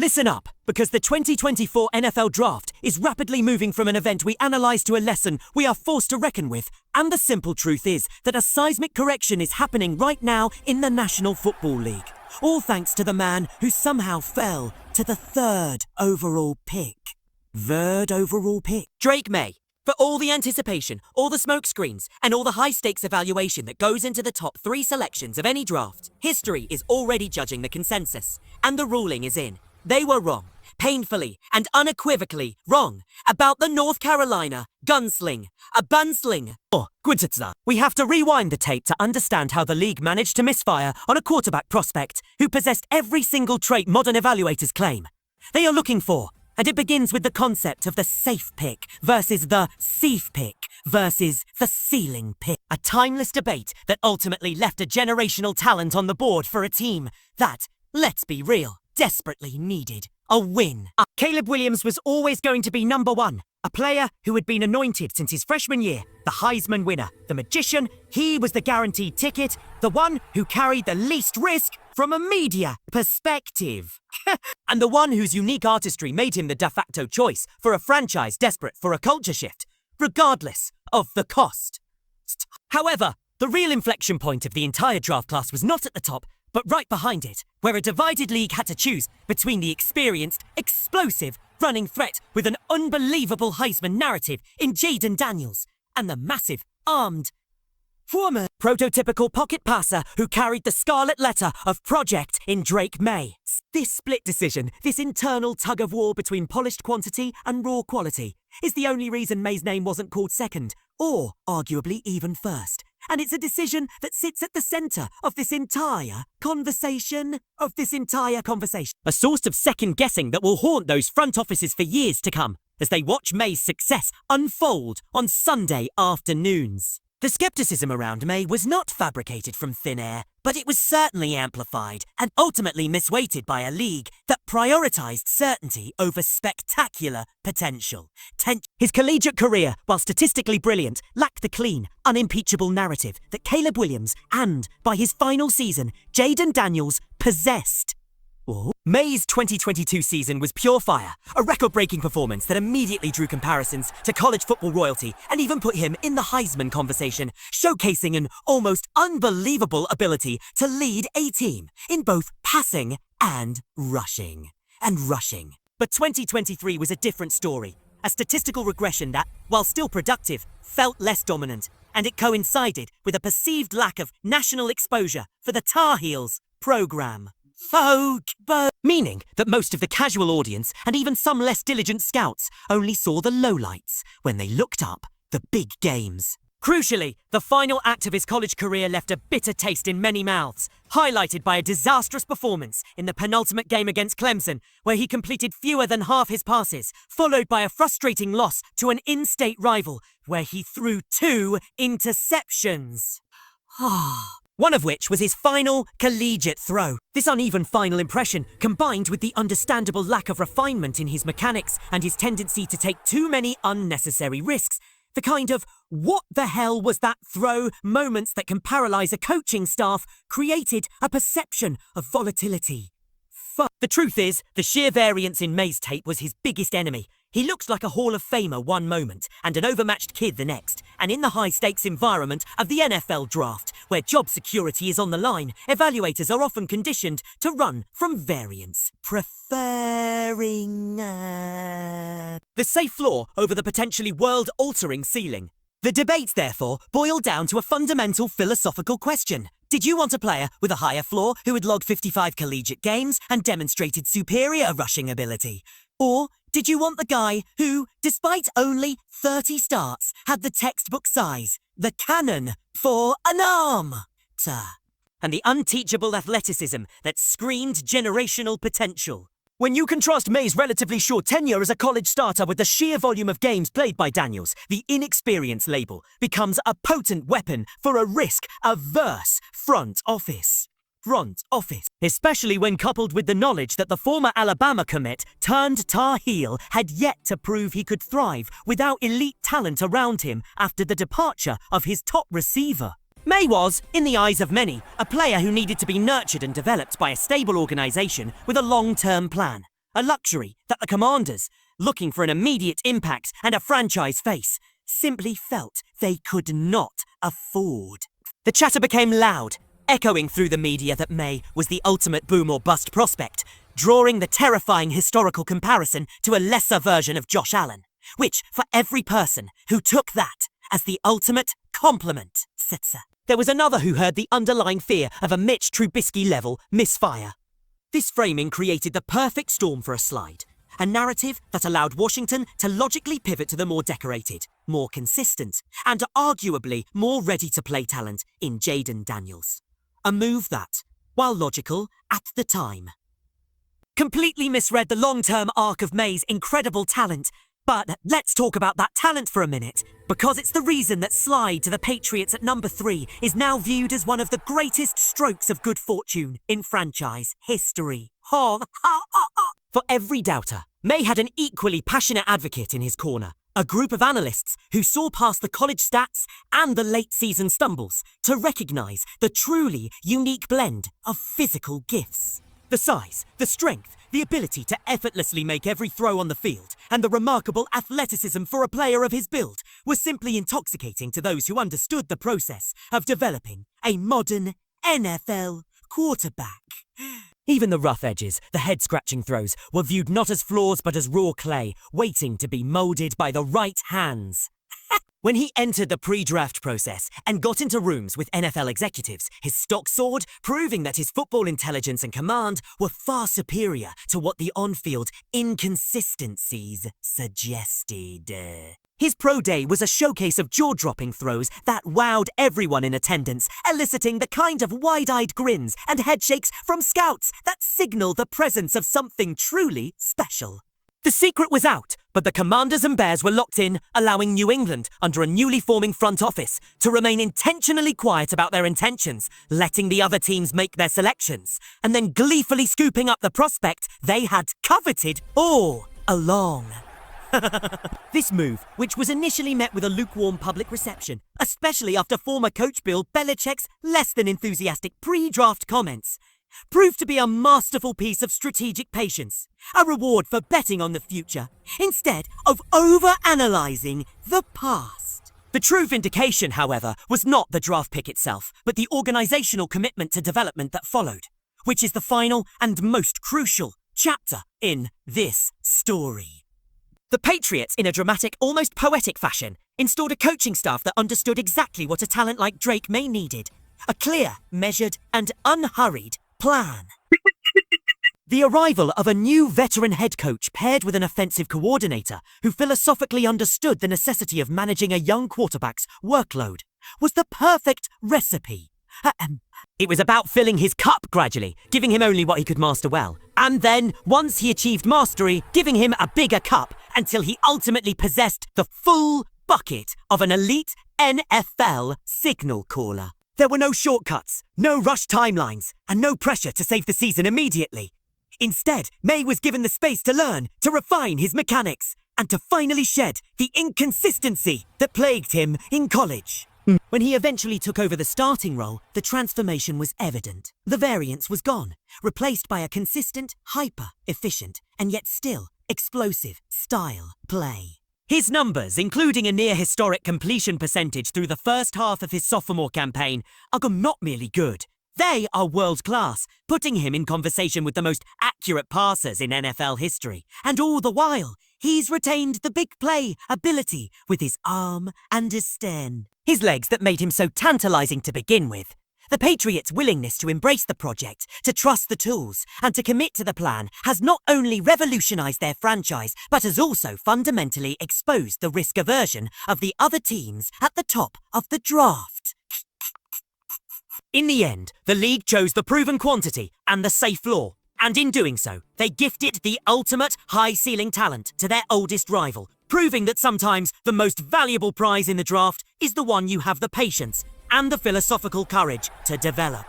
Listen up, because the 2024 NFL Draft is rapidly moving from an event we analyse to a lesson we are forced to reckon with. And the simple truth is that a seismic correction is happening right now in the National Football League. All thanks to the man who somehow fell to the third overall pick. Drake May. For all the anticipation, all the smokescreens, and all the high-stakes evaluation that goes into the top 3 selections of any draft, history is already judging the consensus. And the ruling is in. They were wrong, painfully and unequivocally wrong, about the North Carolina gunsling, a bunsling. We have to rewind the tape to understand how the league managed to misfire on a quarterback prospect who possessed every single trait modern evaluators claim they are looking for. And it begins with the concept of the safe pick versus the safe pick versus the ceiling pick. A timeless debate that ultimately left a generational talent on the board for a team that, let's be real, desperately needed a win. Caleb Williams was always going to be number 1, a player who had been anointed since his freshman year, the Heisman winner, the magician. He was the guaranteed ticket, the one who carried the least risk from a media perspective. And the one whose unique artistry made him the de facto choice for a franchise desperate for a culture shift, regardless of the cost. However, the real inflection point of the entire draft class was not at the top, but right behind it, where a divided league had to choose between the experienced, explosive, running threat with an unbelievable Heisman narrative in Jaden Daniels and the massive, armed, former prototypical pocket passer who carried the scarlet letter of project in Drake May. This split decision, this internal tug-of-war between polished quantity and raw quality, is the only reason May's name wasn't called second, or arguably even first. And it's a decision that sits at the centre of this entire conversation. A source of second-guessing that will haunt those front offices for years to come as they watch May's success unfold on Sunday afternoons. The skepticism around May was not fabricated from thin air, but it was certainly amplified and ultimately misweighted by a league that prioritised certainty over spectacular potential. His collegiate career, while statistically brilliant, lacked the clean, unimpeachable narrative that Caleb Williams and, by his final season, Jaden Daniels possessed. May's 2022 season was pure fire, a record-breaking performance that immediately drew comparisons to college football royalty and even put him in the Heisman conversation, showcasing an almost unbelievable ability to lead a team in both passing and rushing. But 2023 was a different story, a statistical regression that, while still productive, felt less dominant, and it coincided with a perceived lack of national exposure for the Tar Heels program. Meaning that most of the casual audience and even some less diligent scouts only saw the lowlights when they looked up the big games. Crucially, the final act of his college career left a bitter taste in many mouths, highlighted by a disastrous performance in the penultimate game against Clemson, where he completed fewer than half his passes, followed by a frustrating loss to an in-state rival, where he threw 2 interceptions. One of which was his final collegiate throw. This uneven final impression, combined with the understandable lack of refinement in his mechanics and his tendency to take too many unnecessary risks, the kind of "what the hell was that throw" moments that can paralyze a coaching staff, created a perception of volatility. The truth is, the sheer variance in May's tape was his biggest enemy. He looked like a Hall of Famer one moment and an overmatched kid the next. And in the high-stakes environment of the NFL Draft, where job security is on the line, evaluators are often conditioned to run from variance, preferring the safe floor over the potentially world-altering ceiling. The debates, therefore, boil down to a fundamental philosophical question. Did you want a player with a higher floor who had logged 55 collegiate games and demonstrated superior rushing ability? Or did you want the guy who, despite only 30 starts, had the textbook size, the cannon for an arm, and the unteachable athleticism that screamed generational potential? When you contrast May's relatively short tenure as a college starter with the sheer volume of games played by Daniels, the inexperience label becomes a potent weapon for a risk-averse front office. Especially when coupled with the knowledge that the former Alabama commit turned Tar Heel had yet to prove he could thrive without elite talent around him after the departure of his top receiver. May was, in the eyes of many, a player who needed to be nurtured and developed by a stable organisation with a long-term plan. a luxury that the Commanders, looking for an immediate impact and a franchise face, simply felt they could not afford. The chatter became loud, echoing through the media that May was the ultimate boom or bust prospect, drawing the terrifying historical comparison to a lesser version of Josh Allen, which, for every person who took that as the ultimate compliment, there was another who heard the underlying fear of a Mitch Trubisky-level misfire. This framing created the perfect storm for a slide, a narrative that allowed Washington to logically pivot to the more decorated, more consistent, and arguably more ready-to-play talent in Jaden Daniels. A move that, while logical at the time, completely misread the long-term arc of May's incredible talent. But let's talk about that talent for a minute, because it's the reason that slide to the Patriots at number 3 is now viewed as one of the greatest strokes of good fortune in franchise history. For every doubter, May had an equally passionate advocate in his corner, a group of analysts who saw past the college stats and the late-season stumbles to recognize the truly unique blend of physical gifts. The size, the strength, the ability to effortlessly make every throw on the field, and the remarkable athleticism for a player of his build were simply intoxicating to those who understood the process of developing a modern NFL quarterback. Even the rough edges, the head-scratching throws, were viewed not as flaws but as raw clay, waiting to be molded by the right hands. When he entered the pre-draft process and got into rooms with NFL executives, his stock soared, proving that his football intelligence and command were far superior to what the on-field inconsistencies suggested. His pro day was a showcase of jaw-dropping throws that wowed everyone in attendance, eliciting the kind of wide-eyed grins and headshakes from scouts that signal the presence of something truly special. The secret was out, but the Commanders and Bears were locked in, allowing New England, under a newly forming front office, to remain intentionally quiet about their intentions, letting the other teams make their selections, and then gleefully scooping up the prospect they had coveted all along. This move, which was initially met with a lukewarm public reception, especially after former coach Bill Belichick's less than enthusiastic pre-draft comments, proved to be a masterful piece of strategic patience, a reward for betting on the future, instead of over-analysing the past. The true vindication, however, was not the draft pick itself, but the organisational commitment to development that followed, which is the final and most crucial chapter in this story. The Patriots, in a dramatic, almost poetic fashion, installed a coaching staff that understood exactly what a talent like Drake May needed. A clear, measured, and unhurried plan. The arrival of a new veteran head coach paired with an offensive coordinator who philosophically understood the necessity of managing a young quarterback's workload was the perfect recipe. It was about filling his cup gradually, giving him only what he could master well, and then, once he achieved mastery, giving him a bigger cup until he ultimately possessed the full bucket of an elite NFL signal caller. There were no shortcuts, no rushed timelines, and no pressure to save the season immediately. Instead, May was given the space to learn, to refine his mechanics, and to finally shed the inconsistency that plagued him in college. When he eventually took over the starting role, the transformation was evident. The variance was gone, replaced by a consistent, hyper-efficient, and yet still explosive style play. His numbers, including a near-historic completion percentage through the first half of his sophomore campaign, are not merely good. They are world-class, putting him in conversation with the most accurate passers in NFL history. And all the while, he's retained the big play ability with his arm and his stern. His legs that made him so tantalizing to begin with. The Patriots' willingness to embrace the project, to trust the tools, and to commit to the plan has not only revolutionized their franchise, but has also fundamentally exposed the risk aversion of the other teams at the top of the draft. In the end, the league chose the proven quantity and the safe floor, and in doing so, they gifted the ultimate high-ceiling talent to their oldest rival, proving that sometimes the most valuable prize in the draft is the one you have the patience and the philosophical courage to develop.